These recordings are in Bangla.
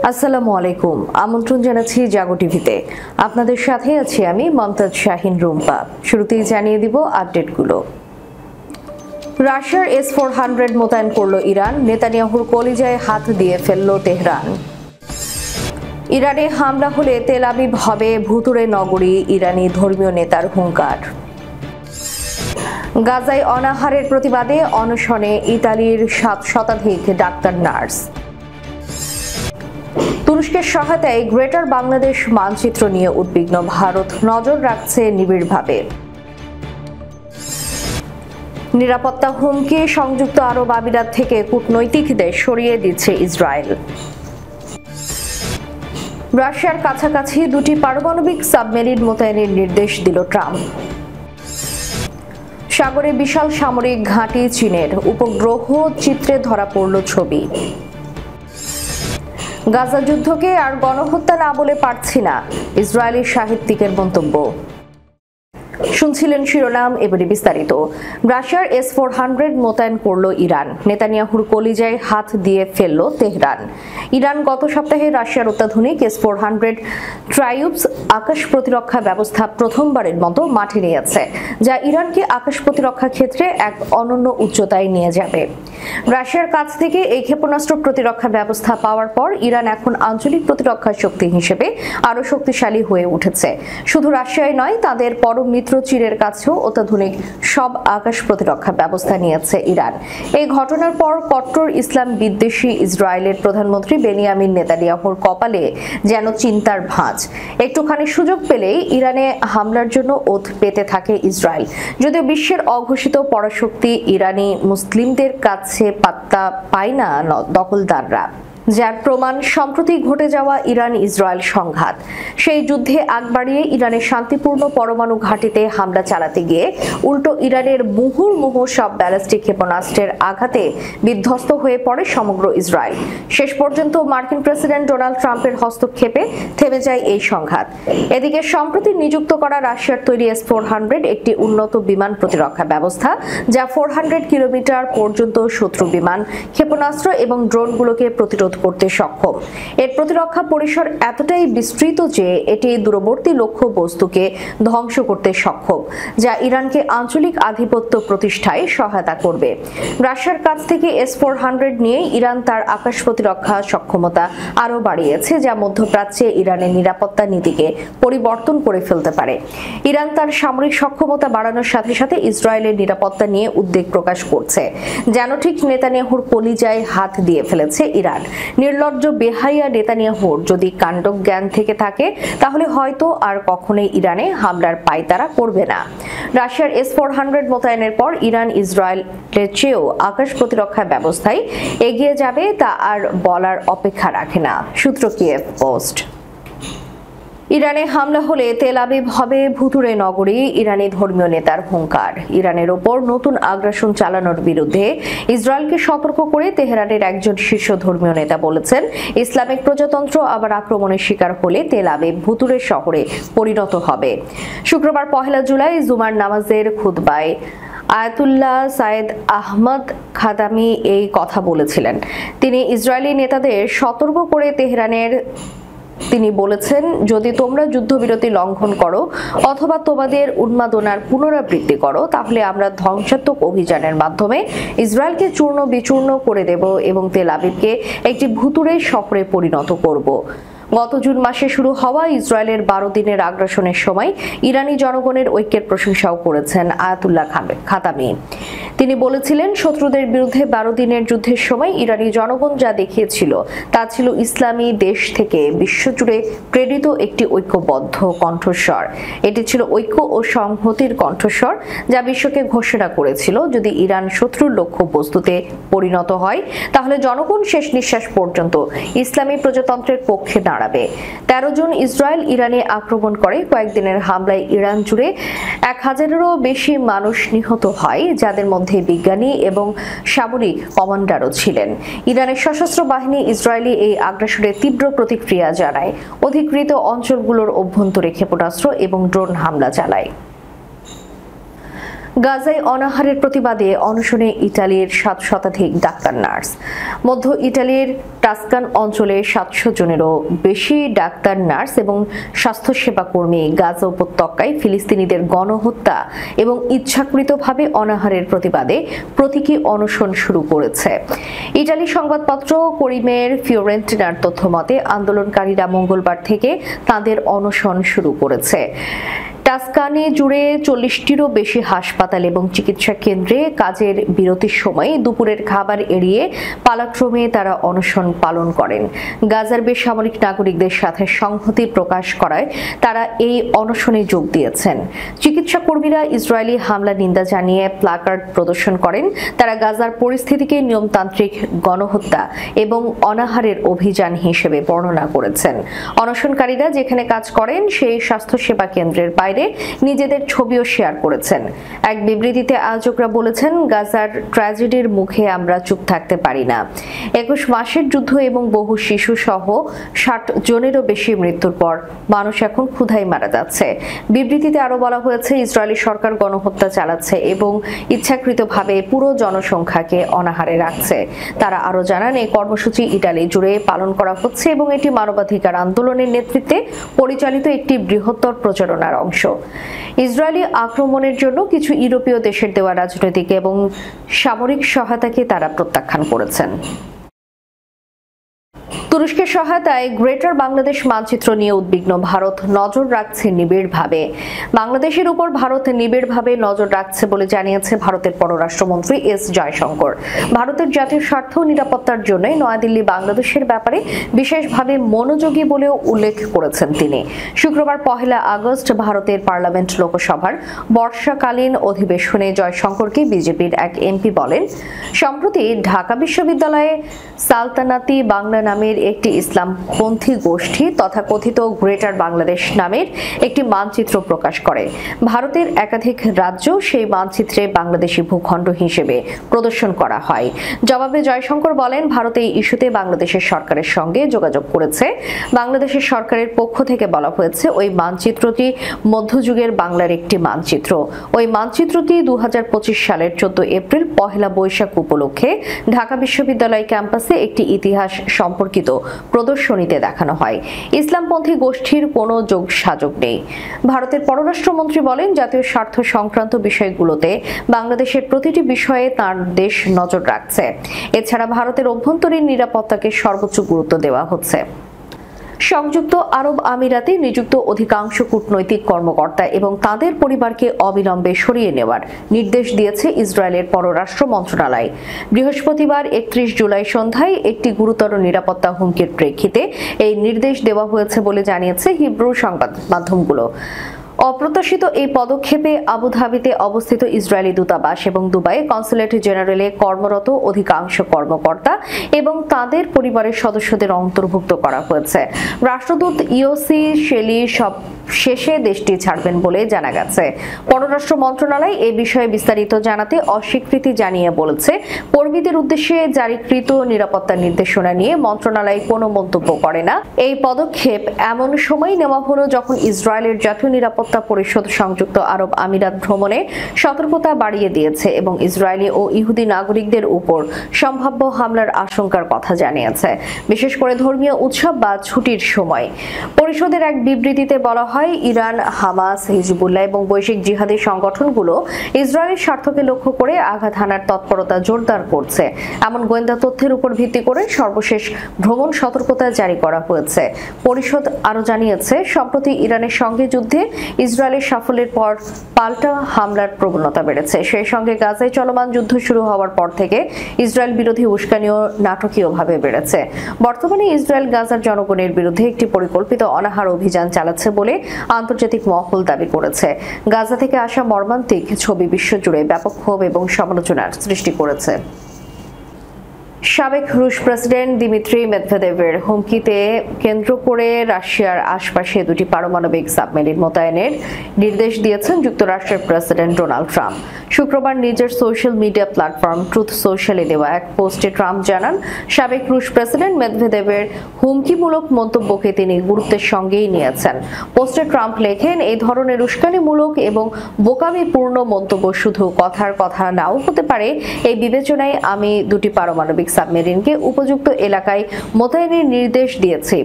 আসসালামু আলাইকুম। আমন্ত্রণ জানাচ্ছি জাগো টিভিতে। আপনাদের সাথে আছি আমি মমতাজ শাহিন রুম্পা। শুরুতেই জানিয়ে দিব আপডেটগুলো। রাশিয়ার S-400 মোতায়েন করল ইরান, নেতানিয়াহুর কলিজায় হাত দিয়ে ফেলল তেহরান। ইরানে হামলা হলে তেল আবিব হবে ভুতুড়ে নগরী, ইরানি ধর্মীয় নেতার হুঙ্কার। গাজায় অনাহারের প্রতিবাদে অনশনে ইতালির 7 শতাধিক ডাক্তার নার্স। তুরস্কের সহায়তায় গ্রেটার বাংলাদেশ মানচিত্র নিয়ে উদ্বিগ্ন ভারত, নজর রাখছে নিবিড়ভাবে। নিরাপত্তা হুমকি, সংযুক্ত আরব আমিরাত থেকে কূটনৈতিকদের সরিয়ে দিচ্ছে ইসরায়েল। রাশিয়ার কাছাকাছি 2টি পারমাণবিক সাবমেরিন মোতায়েনের নির্দেশ দিল ট্রাম্প। সাগরে বিশাল সামরিক ঘাঁটি চীনের, উপগ্রহ চিত্রে ধরা পড়ল ছবি। গাজা যুদ্ধকে আর গণহত্যা না বলে পারছি না, ইসরায়েলি সাহিত্যিকের মন্তব্য। শুনছিলেন শিরোনাম, এবারে বিস্তারিত। রাশিয়ার S-400 মোতায়েন করল ইরান, নেতানিয়াহুর কলিজায় হাত দিয়ে ফেলল তেহরান। ইরান গত সপ্তাহে রাশিয়ার অত্যাধুনিক S-400 ট্রাইউবস আকাশ প্রতিরক্ষা ব্যবস্থা প্রথমবারের মতো মাঠে নিয়েছে, যা ইরানকে আকাশ প্রতিরক্ষা ক্ষেত্রে এক অনন্য উচ্চতায় নিয়ে যাবে। রাশিয়ার কাছ থেকে এই ক্ষেপণাস্ত্র প্রতিরক্ষা ব্যবস্থা পাওয়ার পর ইরান এখন আঞ্চলিক প্রতিরক্ষা শক্তি হিসেবে আরও শক্তিশালী হয়ে উঠেছে। শুধু রাশিয়ায় নয়, তাদের পরম মিত্র চীনের কাছেও অত্যাধুনিক সব আকাশ প্রতিরক্ষা ব্যবস্থা নিয়েছে ইরান। এই ঘটনার পর কট্টর ইসলাম বিদ্বেষী ইসরায়েলের প্রধানমন্ত্রী বেনিয়ামিন নেতানিয়াহুর কপালে যেন চিন্তার ভাঁজ। একটুখানি সুযোগ পেলেই ইরানে হামলার জন্য ওত পেতে থাকে ইসরায়েল। যদিও বিশ্বের অঘোষিত পরাশক্তি ইরানি মুসলিমদের কাছে পাত্তা পায় না দখলদাররা, যার প্রমাণ সম্প্রতি ঘটে যাওয়া ইরান ইসরায়েল সংঘাত। সেই যুদ্ধে আগ বাড়িয়ে ইরানের শান্তিপূর্ণ পরমাণু ঘাঁটিতে হামলা চালাতে গিয়ে উল্টো ইরানের মুহুর্মুহু সব ব্যালিস্টিক ক্ষেপণাস্ত্রের আঘাতে বিধ্বস্ত হয়ে পড়ে সমগ্র ইসরায়েল। শেষ পর্যন্ত মার্কিন প্রেসিডেন্ট ডোনাল্ড ট্রাম্পের হস্তক্ষেপে থেমে যায় এই সংঘাত। এদিকে সম্প্রতি নিযুক্ত করা রাশিয়ার তৈরি S-400 একটি উন্নত বিমান প্রতিরক্ষা ব্যবস্থা, যা 400 কিলোমিটার পর্যন্ত শত্রু বিমান, ক্ষেপণাস্ত্র এবং ড্রোনগুলোকে প্রতিরোধ করতে সক্ষম। এর প্রতিরক্ষা পরিসর এতটাই বিস্তৃত যে এটি দূরবর্তী লক্ষ্য বস্তুকে ধ্বংস করতে সক্ষম, যা ইরানকে আঞ্চলিক আধিপত্য প্রতিষ্ঠায় সহায়তা করবে। রাশিয়ার কাছ থেকে S-400 নিয়ে ইরান তার আকাশ প্রতিরক্ষা সক্ষমতা আরও বাড়িয়েছে, যা মধ্যপ্রাচ্যে ইরানের নিরাপত্তা নীতিকে পরিবর্তন করে ফেলতে পারে। ইরান তার সামরিক সক্ষমতা বাড়ানোর সাথে সাথে ইসরায়েলের নিরাপত্তা নিয়ে উদ্বেগ প্রকাশ করছে, যেন ঠিক নেতানিয়াহুর কলিজায় হাত দিয়ে ফেলেছে ইরান। নির্লজ্জ বেহাইয়া নেতানিয়াহুর যদি কাণ্ডজ্ঞান থেকে থাকে, তাহলে হয়তো আর কখনোই ইরানে হামলার পায়তারা করবে না। রাশিয়ার S-400 মোতায়েনের পর ইরান ইসরায়েলের চেয়েও আকাশ প্রতিরক্ষা ব্যবস্থায় এগিয়ে যাবে, তা আর বলার অপেক্ষা রাখে না। সূত্র কিয়েভ পোস্ট। ইরানে হামলা হলে তেল আবিব হবে ভুতুড়ে নগরী, ইরানি ধর্মীয় নেতার হুঙ্কার। ইরানের ওপর নতুন আগ্রাসন চালানোর বিরুদ্ধে ইসরায়েলকে সতর্ক করে তেহরানের একজন শীর্ষ ধর্মীয় নেতা বলেছেন, ইসলামিক প্রজাতন্ত্র আবার আক্রমণের শিকার হলে তেল আবিব ভুতুড়ে শহরে পরিণত হবে। শুক্রবার 1 জুলাই জুমার নামাজের খুতবায় আয়াতুল্লাহ সাইদ আহমদ খাদামি এই কথা বলেছিলেন। তিনি ইসরায়েলি নেতাদের সতর্ক করে তিনি বলেছেন, যদি তোমরা যুদ্ধবিরতি লঙ্ঘন করো অথবা তোমাদের উন্মাদনার পুনরাবৃত্তি করো, তাহলে আমরা ধ্বংসাত্মক অভিযানের মাধ্যমে ইসরায়েলকে চূর্ণ বিচূর্ণ করে দেব এবং তেল আবিবকে একটি ভুতুড়ে শহরে পরিণত করব। গত জুন মাসে শুরু হওয়া ইসরায়েলের 12 দিনের আগ্রাসনের সময় ইরানি জনগণের ঐক্যের প্রশংসাও করেছেন আয়াতুল্লাহ খাতামি। তিনি বলেছিলেন, শত্রুদের বিরুদ্ধে 12 দিনের যুদ্ধের সময় ইরানি জনগণ যা দেখিয়েছিল তা ছিল ইসলামী দেশ থেকে বিশ্বজুড়ে প্রেরিত একটি ঐক্যবদ্ধ কণ্ঠস্বর। এটি ছিল ঐক্য ও সংহতির কণ্ঠস্বর, যা বিশ্বকে ঘোষণা করেছিল, যদি ইরান শত্রুর লক্ষ্য বস্তুতে পরিণত হয়, তাহলে জনগণ শেষ নিঃশ্বাস পর্যন্ত ইসলামী প্রজাতন্ত্রের পক্ষে দাঁড়াবে। 13 জুন ইসরায়েল ইরানে আক্রমণ করে। কয়েকদিনের হামলায় ইরান জুড়ে 1000-এরও বেশি মানুষ নিহত হয়, যাদের মধ্যে বিজ্ঞানী এবং সামরিক কমান্ডারও ছিলেন। ইরানের সশস্ত্র বাহিনী ইসরায়েলি এই আগ্রাসনের তীব্র প্রতিক্রিয়া জানায়, অধিকৃত অঞ্চলগুলোর অভ্যন্তরে ক্ষেপণাস্ত্র এবং ড্রোন হামলা চালায়। গাজায় অনাহারের প্রতিবাদে অনশনে ইতালির 7 শতাধিক ডাক্তার নার্স। মধ্য ইটালির টাস্কান অঞ্চলে 700 জনেরও বেশি ডাক্তার নার্স এবং স্বাস্থ্যসেবা কর্মী গাজা উপত্যকায় ফিলিস্তিনিদের গণহত্যা এবং ইচ্ছাকৃতভাবে অনাহারের প্রতিবাদে প্রতীকী অনশন শুরু করেছে। ইটালি সংবাদপত্র করিমের ফিওরেন্টিনার তথ্য মতে আন্দোলনকারীরা মঙ্গলবার থেকে তাদের অনশন শুরু করেছে। টাস্কানি জুড়ে 40টিরও বেশি হাসপাতাল এবং চিকিৎসা কেন্দ্রে কাজের বিরতির সময় দুপুরের খাবার এড়িয়ে পালাক্রমে তারা অনশন পালন করেন। গাজার বেসামরিক নাগরিকদের সাথে সংহতি প্রকাশ করায় তারা এই অনশনে যোগ দিয়েছেন। চিকিৎসা কর্মীরা ইসরায়েলি হামলা নিন্দা জানিয়ে প্লাকার্ড প্রদর্শন করেন। তারা গাজার পরিস্থিতিকে নিয়মতান্ত্রিক গণহত্যা এবং অনাহারের অভিযান হিসেবে বর্ণনা করেছেন। অনশনকারীরা যেখানে কাজ করেন সেই স্বাস্থ্যসেবা কেন্দ্রের বাইরে নিজেদের ছবিও শেয়ার করেছেন। এক বিবৃতিতে আয়োজকরা বলেছেন, গাজার ট্র্যাজেডির মুখে আমরা চুপ থাকতে পারি না। 21 মাসের যুদ্ধ এবং বহু শিশু সহ 60 জনেরও বেশি মৃত্যুর পর মানুষ এখন ক্ষুধায় মারা যাচ্ছে। বিবৃতিতে আরো বলা হয়েছে, ইসরায়েলি সরকার গণহত্যা চালাচ্ছে এবং ইচ্ছাকৃতভাবে পুরো জনসংখ্যাকে অনাহারে রাখছে। তারা আরো জানান, এই কর্মসূচি ইটালি জুড়ে পালন করা হচ্ছে এবং এটি মানবাধিকার আন্দোলনের নেতৃত্বে পরিচালিত একটি বৃহত্তর প্রচারণার অংশ। ইসরায়েলি আক্রমণের জন্য কিছু ইউরোপীয় দেশের দেওয়া রাজনৈতিক এবং সামরিক সহায়তাকে তারা প্রত্যাখ্যান করেছেন। তুরস্কের সহায়তায় গ্রেটার বাংলাদেশ মানচিত্র নিয়ে উদ্বিগ্ন ভারত নজর রাখছে নিবিড়ভাবে। বাংলাদেশের উপর ভারত নিবিড়ভাবে নজর রাখছে বলে জানিয়েছে ভারতের পররাষ্ট্রমন্ত্রী এস জয়শঙ্কর। ভারতের জাতীয় স্বার্থ ও নিরাপত্তার জন্য নয়াদিল্লি বাংলাদেশের ব্যাপারে বিশেষভাবে মনোযোগী বলেও উল্লেখ করেছেন তিনি। শুক্রবার 1 আগস্ট ভারতের পার্লামেন্ট লোকসভার বর্ষাকালীন অধিবেশনে জয়শঙ্করকে বিজেপির এক এমপি বলেন, সম্প্রতি ঢাকা বিশ্ববিদ্যালয়ে সালতানাতি বাংলা নামের একটি ইসলামপন্থী গোষ্ঠী তথাকথিত গ্রেটার বাংলাদেশ নামের একটি মানচিত্র প্রকাশ করে। ভারতের একাধিক রাজ্য সেই মানচিত্রে বাংলাদেশি ভূখণ্ড হিসেবে প্রদর্শন করা হয়। জবাবে জয়শঙ্কর বলেন, ভারত এই ইস্যুতে বাংলাদেশের সরকারের সঙ্গে যোগাযোগ করেছে। বাংলাদেশের সরকারের পক্ষ থেকে বলা হয়েছে, ওই মানচিত্রটি মধ্যযুগের বাংলার একটি মানচিত্র। ওই মানচিত্রটি 2025 সালের 14 এপ্রিল 1 বৈশাখ উপলক্ষে ঢাকা বিশ্ববিদ্যালয় ক্যাম্পাসে একটি ইতিহাস সম্পর্কিত প্রদর্শনীতে দেখানো হয়। ইসলামপন্থী গোষ্ঠীর কোনো যোগসাযোগ নেই। ভারতের পররাষ্ট্রমন্ত্রী বলেন, জাতীয় স্বার্থ সংক্রান্ত বিষয়গুলোতে বাংলাদেশের প্রতিটি বিষয়ে তার দেশ নজর রাখছে। এছাড়া ভারতের অভ্যন্তরীণ নিরাপত্তাকে সর্বোচ্চ গুরুত্ব দেওয়া হচ্ছে। সংযুক্ত আরব আমিরাতে নিযুক্ত অধিকাংশ কূটনৈতিক কর্মকর্তা এবং তাদের পরিবারকে অবিলম্বে সরিয়ে নেওয়ার নির্দেশ দিয়েছে ইসরায়েলের পররাষ্ট্র মন্ত্রণালয়। বৃহস্পতিবার 31 জুলাই সন্ধ্যায় একটি গুরুতর নিরাপত্তা হুমকির প্রেক্ষিতে এই নির্দেশ দেওয়া হয়েছে বলে জানিয়েছে হিব্রু সংবাদ মাধ্যমগুলো। অপ্রত্যাশিত এই পদক্ষেপে আবুধাবিতে অবস্থিত ইসরায়েলি দূতাবাস এবং দুবাই কনসুলেট জেনারেলে কর্মরত অধিকাংশ কর্মকর্তা এবং তাদের পরিবারের সদস্যদের অন্তর্ভুক্ত করা হয়েছে। রাষ্ট্রদূত ইওসি শেলি সব শেষে দেশটি ছাড়বেন বলে জানা গেছে। পররাষ্ট্র মন্ত্রণালয় এ বিষয়ে বিস্তারিত জানাতে অস্বীকৃতি জানিয়ে বলেছে, কর্মীদের উদ্দেশ্যে জারিকৃত নিরাপত্তা নির্দেশনা নিয়ে মন্ত্রণালয় কোনো মন্তব্য করে না। এই পদক্ষেপ এমন সময় নেওয়া হলো যখন ইসরায়েলের জাতীয় নিরাপত্তা পরিষদ সংযুক্ত আরব আমিরাত ভ্রমণে সতর্কতা বাড়িয়ে দিয়েছে এবং ইসরায়েলি ও ইহুদি নাগরিকদের উপর সম্ভাব্য হামলার আশঙ্কার কথা জানিয়েছে, বিশেষ করে ধর্মীয় উৎসব বা ছুটির সময়। পরিষদের এক বিবৃতিতে বলা হয়, ইরান, হামাস, হিজবুল্লাহ এবং বৈশ্বিক জিহাদি সংগঠনগুলো ইসরায়েলের স্বার্থকে লক্ষ্য করে আঘাত হানার তৎপরতা জোরদার করছে। এমন গোয়েন্দা তথ্যের উপর ভিত্তি করে সর্বশেষ ভ্রমণ সতর্কতা জারি করা হয়েছে। পরিষদ আরো জানিয়েছে, সম্প্রতি ইরানের সঙ্গে যুদ্ধে ইসরায়েলের সাফল্যের পর পাল্টা হামলার প্রবণতা বেড়েছে। সেই সঙ্গে গাজায় চলমান যুদ্ধ শুরু হওয়ার পর থেকে ইসরায়েল বিরোধী উস্কানিও নাটকীয়ভাবে বেড়েছে। বর্তমানে ইসরায়েল গাজার জনগণের বিরুদ্ধে একটি পরিকল্পিত অনাহার অভিযান চালাচ্ছে বলে আন্তর্জাতিক মহল দাবি করেছে। গাজা থেকে আসা মর্মান্তিক ছবি বিশ্বজুড়ে ব্যাপক ক্ষোভ এবং সমালোচনার সৃষ্টি করেছে। সাবেক রুশ প্রেসিডেন্ট দিমিত্রি মেদভেদেভের হুমকিতে কেন্দ্র করে রাশিয়ার আশপাশে দুটি পারমাণবিক সাবমেরিন মোতায়েনের নির্দেশ দিয়েছেন যুক্তরাষ্ট্রের প্রেসিডেন্ট ডোনাল্ড ট্রাম্প। শুক্রবার নিজের সোশ্যাল মিডিয়া প্ল্যাটফর্ম ট্রুথ সোশ্যালে দেওয়া এক পোস্টে ট্রাম্প জানান, সাবেক রুশ প্রেসিডেন্ট মেদভেদেভের হুমকিমূলক মন্তব্যকে তিনি গুরুত্বের সঙ্গেই নিয়েছেন। পোস্টে ট্রাম্প লেখেন, এই ধরনের উস্কানিমূলক এবং বোকামিপূর্ণ মন্তব্য শুধু কথার কথা নাও হতে পারে। এই বিবেচনায় আমি দুটি পারমাণবিক সাবমেরিনকে উপযুক্ত এলাকায় মোতায়েনের নির্দেশ দিয়েছি।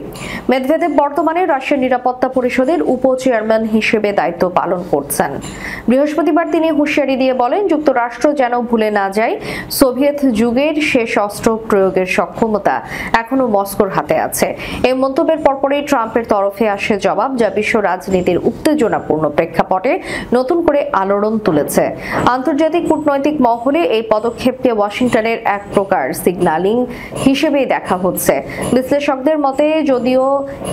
মেদভেদেভ বর্তমানে রাশিয়ার নিরাপত্তা পরিষদের উপ চেয়ারম্যান হিসেবে দায়িত্ব পালন করছেন। বৃহস্পতিবার তিনি হুঁশিয়ারি দিয়ে বলেন, যুক্তরাষ্ট্র যেন ভুলে না যায় সোভিয়েত যুগের শেষ অস্ত্র প্রয়োগের সক্ষমতা এখনো মস্কোর হাতে আছে। এই মন্তব্যের পরপরই ট্রাম্পের তরফে আসে জবাব, যা বিশ্ব রাজনীতির উত্তেজনাপূর্ণ প্রেক্ষাপটে নতুন করে আলোড়ন তুলেছে। আন্তর্জাতিক কূটনৈতিক মহলে এই পদক্ষেপকে ওয়াশিংটনের এক প্রকার সিগন্যালিং হিসেবেই দেখা হচ্ছে। বিশ্লেষকদের মতে, যদিও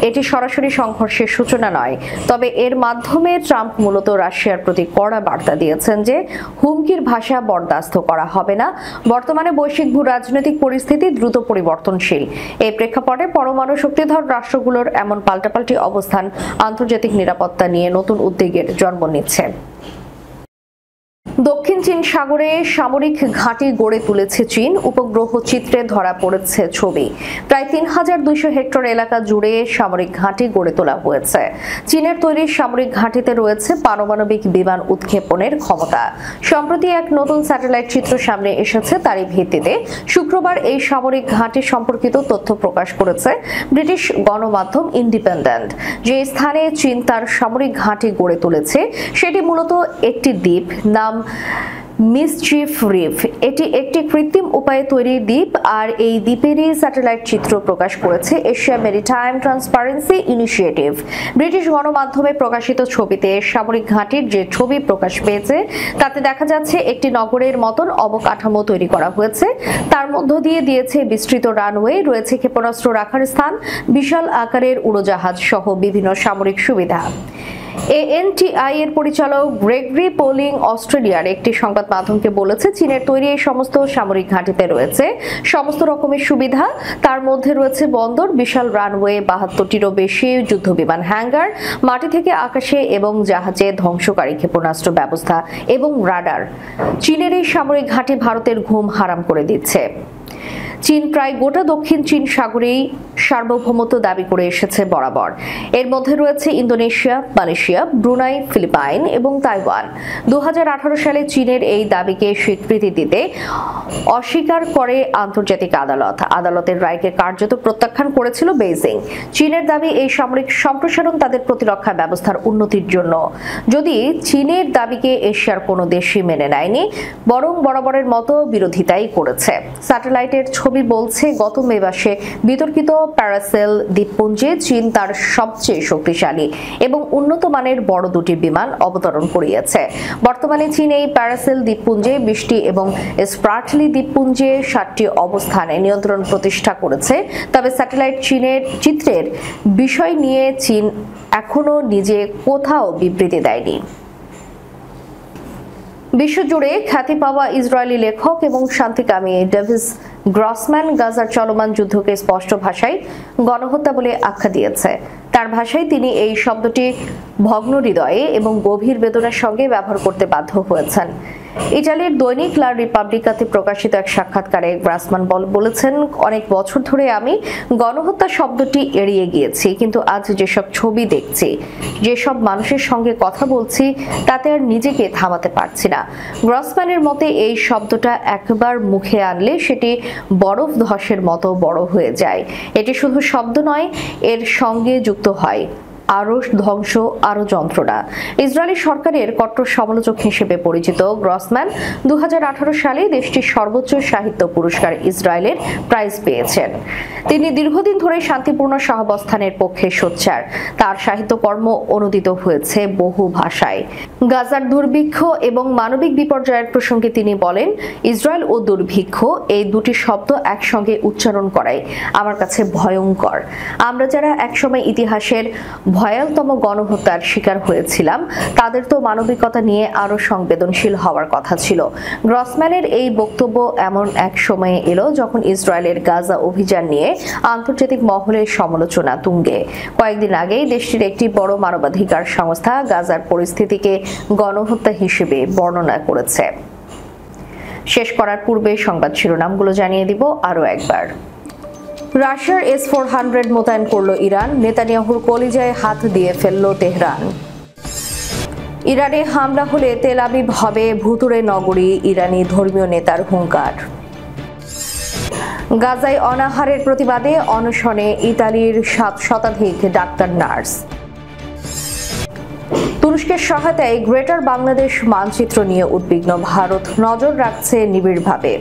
এটি সরাসরি সংঘর্ষের সূচনা নয়, তবে এর মাধ্যমে ট্রাম্প মূলত রাশিয়ার প্রতি কড়া বার্তা দিয়েছেন যে হুমকির ভাষা বরদাস্ত করা হবে না। বর্তমানে বৈশ্বিক ভূ রাজনৈতিক পরিস্থিতি দ্রুত পরিবর্তনশীল। এই প্রেক্ষাপটে পরমাণু শক্তিধর রাষ্ট্রগুলোর এমন পাল্টাপাল্টি অবস্থান আন্তর্জাতিক নিরাপত্তা নিয়ে নতুন উদ্বেগের জন্ম নিচ্ছে। দক্ষিণ চীন সাগরে সামরিক ঘাঁটি গড়ে তুলেছে চীন। উপগ্রহ চিত্রে ধরা পড়েছে ছবি। প্রায় ৩,২০০ হেক্টর এলাকা জুড়ে সামরিক ঘাঁটি গড়ে তোলা হয়েছে। চীনের তৈরি সামরিক ঘাঁটিতে রয়েছে পারমাণবিক বিমান উৎক্ষেপণের ক্ষমতা। সম্প্রতি এক নতুন স্যাটেলাইট চিত্র সামনে এসেছে। তারই ভিত্তিতে শুক্রবার এই সামরিক ঘাঁটি সম্পর্কিত তথ্য প্রকাশ করেছে ব্রিটিশ গণমাধ্যম ইন্ডিপেন্ডেন্ট। যে স্থানে চীন তার সামরিক ঘাঁটি গড়ে তুলেছে সেটি মূলত একটি দ্বীপ, নাম মিসচিফ রিফ। এটি একটি কৃত্রিম উপায়ে তৈরি দ্বীপ, আর এই দ্বীপেরই স্যাটেলাইট চিত্র প্রকাশ করেছে Asia maritime transparency initiative. British গণমাধ্যমে প্রকাশিত ছবিতে সামরিক ঘাঁটির যে ছবি প্রকাশ পেয়েছে তাতে দেখা যাচ্ছে একটি নগরের মতন অবকাঠামো তৈরি করা হয়েছে। তার মধ্য দিয়ে দিয়েছে বিস্তৃত রানওয়ে, রয়েছে ক্ষেপণাস্ত্র রাখার স্থান, বিশাল আকারের উড়োজাহাজ সহ বিভিন্ন সামরিক সুবিধা। ANTI এর পরিচালক গ্রেগরি পোলিং অস্ট্রেলিয়ার একটি সংবাদ মাধ্যমকে বলেছে, চীনের তৈরি এই সমস্ত সামরিক ঘাঁটিতে রয়েছে সমস্ত রকমের সুবিধা। তার মধ্যে রয়েছে বন্দর, বিশাল রানওয়ে, ৭২টিরও বেশি যুদ্ধবিমান হ্যাঙ্গার, মাটি থেকে আকাশে এবং জাহাজে ধ্বংসকারী ক্ষেপণাস্ত্র ব্যবস্থা এবং রাডার। চীনের এই সামরিক ঘাঁটি ভারতের ঘুম হারাম করে দিচ্ছে। চীন প্রায় গোটা দক্ষিণ চীন সাগরেই সার্বভৌমত্ব দাবি করে এসেছে বরাবর। এর মধ্যে রয়েছে ইন্দোনেশিয়া, মালয়েশিয়া, ব্রুনাই, ফিলিপাইন এবং তাইওয়ান। ২০১৮ সালে চীনের এই দাবিকে স্বীকৃতি দিতে অস্বীকার করে আন্তর্জাতিক আদালত। আদালতের রায়কে কার্যত প্রত্যাখ্যান করেছিল বেইজিং। চীনের দাবি, এই সামরিক সম্প্রসারণ তাদের প্রতিরক্ষা ব্যবস্থার উন্নতির জন্য। যদি চীনের দাবিকে এশিয়ার কোনো দেশই মেনে নেয়নি, বরং বরাবরের মতো বিরোধিতাই করেছে। স্যাটেলাইটের ছবি বলছে, গত মে মাসে বিতর্কিত প্যারাসেল দ্বীপপুঞ্জে চীন তার সবচেয়ে শক্তিশালী এবং উন্নত মানের বড় দুটি বিমান অবতরণ করিয়েছে। বর্তমানে চীন এই প্যারাসেল দ্বীপপুঞ্জে ২০টি এবং স্প্রাটলি দ্বীপপুঞ্জে ৭টি অবস্থানে নিয়ন্ত্রণ প্রতিষ্ঠা করেছে। তবে স্যাটেলাইট চীনের চিত্রের বিষয় নিয়ে চীন এখনো নিজে কোথাও বিবৃতি দেয়নি। বিশ্বজুড়ে খ্যাতি পাওয়া ইসরায়েলি লেখক এবং শান্তিকামী ডেভিস গ্রসম্যান গাজার চলমান যুদ্ধকে স্পষ্ট ভাষায় গণহত্যা বলে আখ্যা দিয়েছে। তার ভাষায় তিনি এই শব্দটি ভগ্ন হৃদয়ে এবং গভীর বেদনার সঙ্গে ব্যবহার করতে বাধ্য হয়েছেন। ইটালির দৈনিক লা রিপাবলিকাতে প্রকাশিত এক সাক্ষাৎকারে গ্রাসমান বলেছেন, অনেক বছর ধরে আমি গণহত্যা শব্দটি এড়িয়ে গিয়েছি, কিন্তু আজ যেসব ছবি দেখছি, যেসব মানুষের সঙ্গে কথা বলছি, তাতে আর নিজেকে থামাতে পারছি না। গ্রসম্যানের মতে এই শব্দটা একবার মুখে আনলে সেটি বরফ ধসের মতো বড় হয়ে যায়। এটি শুধু শব্দ নয়, এর সঙ্গে যুক্ত হয় আরো ধ্বংস, আরো যন্ত্রণা। ইসরায়েলি সরকারের কট্টর সমালোচক হিসেবে পরিচিত গ্রসম্যান ২০১৮ সালে দেশটির সর্বোচ্চ সাহিত্য পুরস্কার ইসরায়েলের প্রাইজ পেয়েছেন। তিনি দীর্ঘদিন ধরে শান্তিপূর্ণ সহাবস্থানের পক্ষে সোচ্চার। তার সাহিত্যকর্ম অনুদিত হয়েছে বহু ভাষায়। গাজার দুর্ভিক্ষ এবং মানবিক বিপর্যয়ের প্রসঙ্গে তিনি বলেন, ইসরায়েল ও দুর্ভিক্ষ, এই দুটি শব্দ একসঙ্গে উচ্চারণ করাই আমার কাছে ভয়ঙ্কর। আমরা যারা একসময় ইতিহাসের ভয়ালতম গণহত্যার শিকার হয়েছিলাম, তাদের তো মানবিকতা নিয়ে আরো সংবেদনশীল হওয়ার কথা ছিল। গ্রসম্যানের এই বক্তব্য এমন এক সময়ে এলো যখন ইসরায়েলের গাজা অভিযান নিয়ে আন্তর্জাতিক মহলে সমালোচনা তুঙ্গে। কয়েকদিন আগেই দেশটির একটি বড় মানবাধিকার সংস্থা গাজার পরিস্থিতিকে গণহত্যা হিসেবে বর্ণনা করেছে। শেষ করার পূর্বে সংবাদ শিরোনামগুলো জানিয়ে দিব আরও একবার। রাশিয়ার S-400 মোতায়েন করল ইরান, নেতানিয়াহুর কলিজায় হাত দিয়ে ফেলল তেহরান। ইরানে হামলা হলে তেল আবিব হবে ভুতুড়ে নগরী, ইরানি ধর্মীয় নেতার হুঙ্কার। গাজায় অনাহারের প্রতিবাদে অনশনে ইতালির 7 শতাধিক ডাক্তার নার্স। তুরস্কের সহায়তায় গ্রেটার বাংলাদেশ মানচিত্র নিয়ে উদ্বিগ্ন ভারত, নজর রাখছে নিবিড়ভাবে।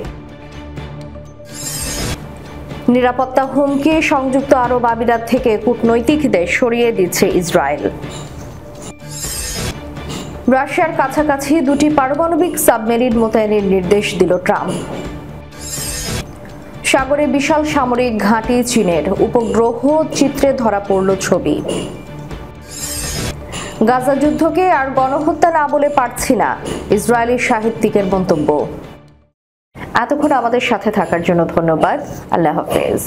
নিরাপত্তা হুমকি, সংযুক্ত আরব আমিরাত থেকে কূটনৈতিকদের সরিয়ে দিচ্ছে ইসরায়েল। রাশিয়ার কাছাকাছি 2টি পারমাণবিক সাবমেরিন মোতায়েনের নির্দেশ দিল ট্রাম্প। সাগরে বিশাল সামরিক ঘাঁটি চীনের, উপগ্রহ চিত্রে ধরা পড়ল ছবি। গাজা যুদ্ধকে আর গণহত্যা না বলে পারছি না, ইসরায়েলি সাহিত্যিকের মন্তব্য। এতক্ষণ আমাদের সাথে থাকার জন্য ধন্যবাদ। আল্লাহ হাফেজ।